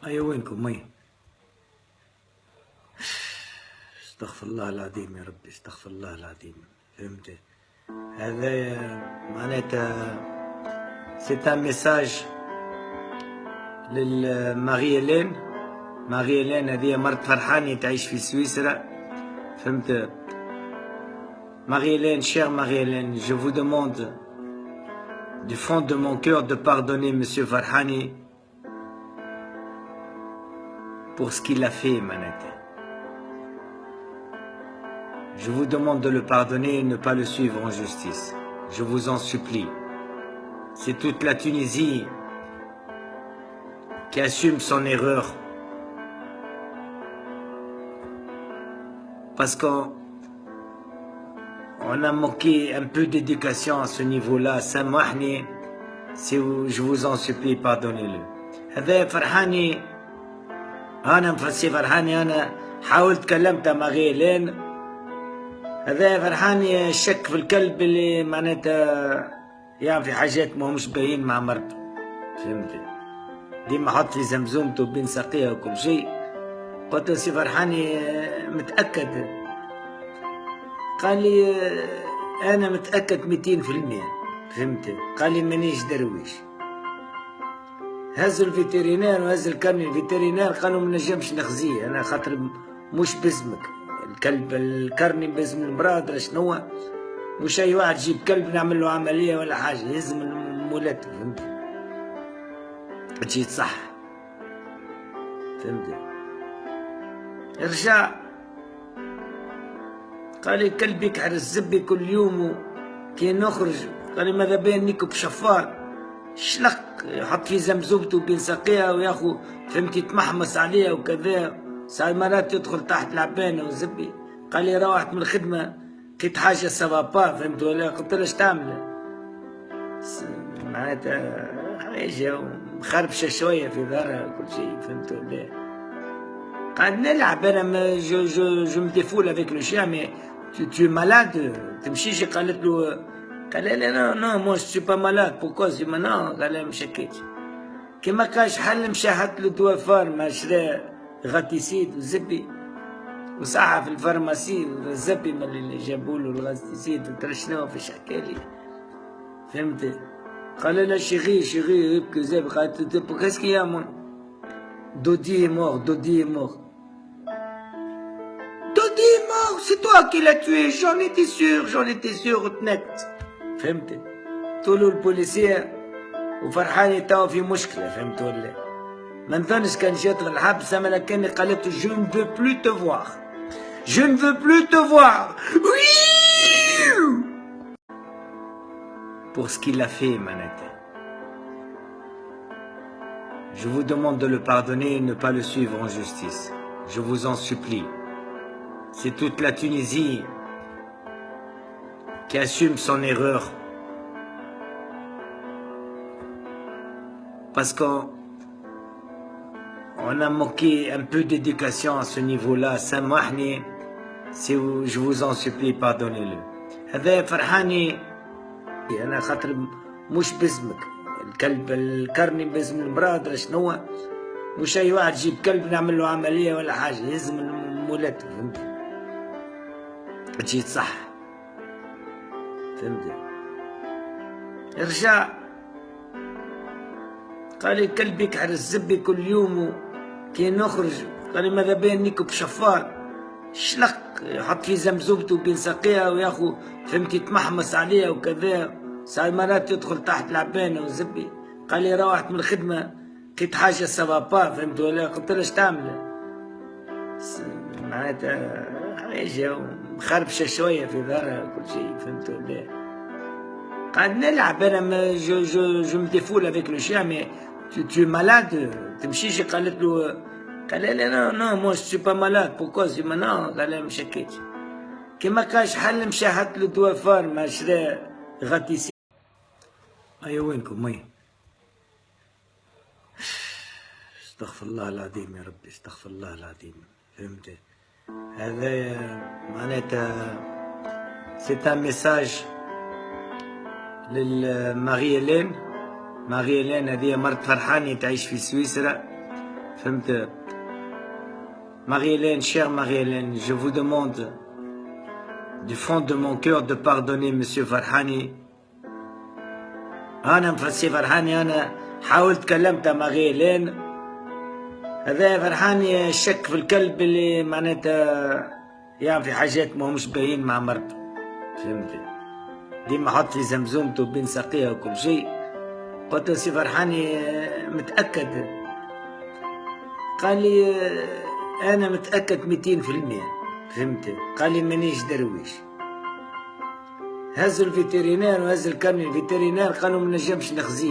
أيوة وينكم مي؟ استغفر الله العظيم يا ربي، استغفر الله العظيم. فهمت؟ هذا معناتها سيت ان ميساج للماري إلين. ماري إلين هذه مرت فرحاني تعيش في سويسرا. فهمت؟ Marie Hélène, chère Marie Hélène, je vous demande du fond de mon cœur de pardonner Monsieur Farhani pour ce qu'il a fait, Manette. Je vous demande de le pardonner et ne pas le suivre en justice. Je vous en supplie. C'est toute la Tunisie qui assume son erreur. Parce qu'on a manqué un peu d'éducation à ce niveau-là. Samahni, je vous en supplie, pardonnez-le. هذا فرحاني، أنا مفسي فرحاني، أنا حاولت كلمت ماغي لين. هذا فرحاني الشك في الكلب اللي معناتها يعني في حاجات ما همش باين مع مرته. فهمتي؟ ديما حط في زمزمته بين ساقيها وكل شيء. قلت له سي فرحاني متأكد؟ قال لي أنا متأكد 200%. فهمتي؟ قال لي مانيش درويش. هز الفيترينير وهز الكرني. الفيترينير قالوا ما نجمش نخزيه أنا خاطر مش باسمك الكلب. الكرني باسم المرأة ولا شنو، مش أي واحد يجيب كلب نعمل له عملية ولا حاجة، لازم المولات. فهمتي؟ تجي صح. فهمتي؟ رجع قال لي الكلب يكحر الزبي كل يوم كي نخرج. قال لي ماذا بين نيكو بشفار شلق يحط في زمزمته بين ساقيها وياخو. فهمتي؟ يتمحمص عليها وكذا. ساعات مرات يدخل تحت العبانه وزبي. قال لي روحت من الخدمه لقيت حاجه سافابا. فهمت ولا؟ قلت له اش تعمل؟ معناتها حاجه مخربشه شويه في ظهرها وكل شيء. فهمت ولا؟ قاعد نلعب انا جو مي ديفول افيك لو شيا. مي tu es malade. تمشيش. قالت له، قال لي نو مو سو با مالاد. بوكو سي نو؟ قال لها مش هكاك. كي ما كانش حل مشى حط له دواء فارما، شرا غاتيسيد وزبي وساعة في الفارماسي. الزبي من اللي جابوا له الغاتيسيد وترشناه فاش حكالي. فهمت؟ قال لها شيغي يبكي زبي. قالت له كاسكي يا مون؟ دودي مور. دودي مور. Dodi est mort, c'est toi qui l'as tué, j'en étais sûr net. فهمت؟ طولوا البوليسية وفرحاني توا في مشكلة. فهمت ولا؟ ما نظنش كان جات الحبس. اما كان قالت je ne veux plus te voir. Je ne veux plus te voir. Oui! Pour ce qu'il a fait, Manette. Je vous demande de le pardonner et ne pas le suivre en justice. Je vous en supplie. C'est toute la Tunisie qui assume son erreur. Parce qu'on a manqué un peu d'éducation à ce niveau-là. Samahni, je vous en supplie, pardonnez-le. هذا فرحاني أنا خاطر مش باسمك الكلب. الكرني باسم المرأة ولا شنو، مش أي واحد يجيب كلب نعمل له عملية ولا حاجة، لازم المولات. فهمت؟ تجي صح. فهمت؟ رجع قال لي الكلب يكحر الزبي كل يوم كي نخرج. قال لي ماذا بين نيكو بشفار شلق يحط في زمزمته بين ساقيها وياخو. فهمتي؟ يتمحمص عليها وكذا. ساعات مرات يدخل تحت العبانه وزبي. قال لي روحت من الخدمه لقيت حاجه سافابا. فهمت ولا؟ قلت له اش تعمل؟ معناتها حاجه مخربشه شويه في ظهرها وكل شيء. فهمت ولا؟ قاعد نلعب انا جو مي ديفول افيك لو شيا. مي tu es malade. تمشيش. قالت له، قال لي نو مو سو با مالاد. بوكو سي نو؟ قال لها مش هكاك. كي ما كانش حل مشى حط له دواء فارما، شرا غاتيسيد. أيوة وينكم مي؟ استغفر الله العظيم يا ربي، استغفر الله العظيم. فهمت؟ هذا معناتها سيت ان ميساج للماري إلين. ماري إلين هذه مرت فرحاني تعيش في سويسرا. فهمت. Marie-Hélène, chère Marie-Hélène, je vous demande du fond de mon cœur de pardonner Monsieur Farhani. أنا مفسي فرحاني، أنا حاولت كلمت ماغي-هيلين، هذا فرحاني الشك في الكلب اللي معناتها يعني في حاجات ما همش باين مع مرته، فهمتي؟ ديما حط في زمزمته بين ساقيها وكل شيء. قلت له سي فرحاني متأكد؟ قال لي أنا متأكد 200%، فهمتي؟ قال لي مانيش درويش. هز الفيترينير وهز الكارني الفيترينير، قالوا ما نجمش نخزيه.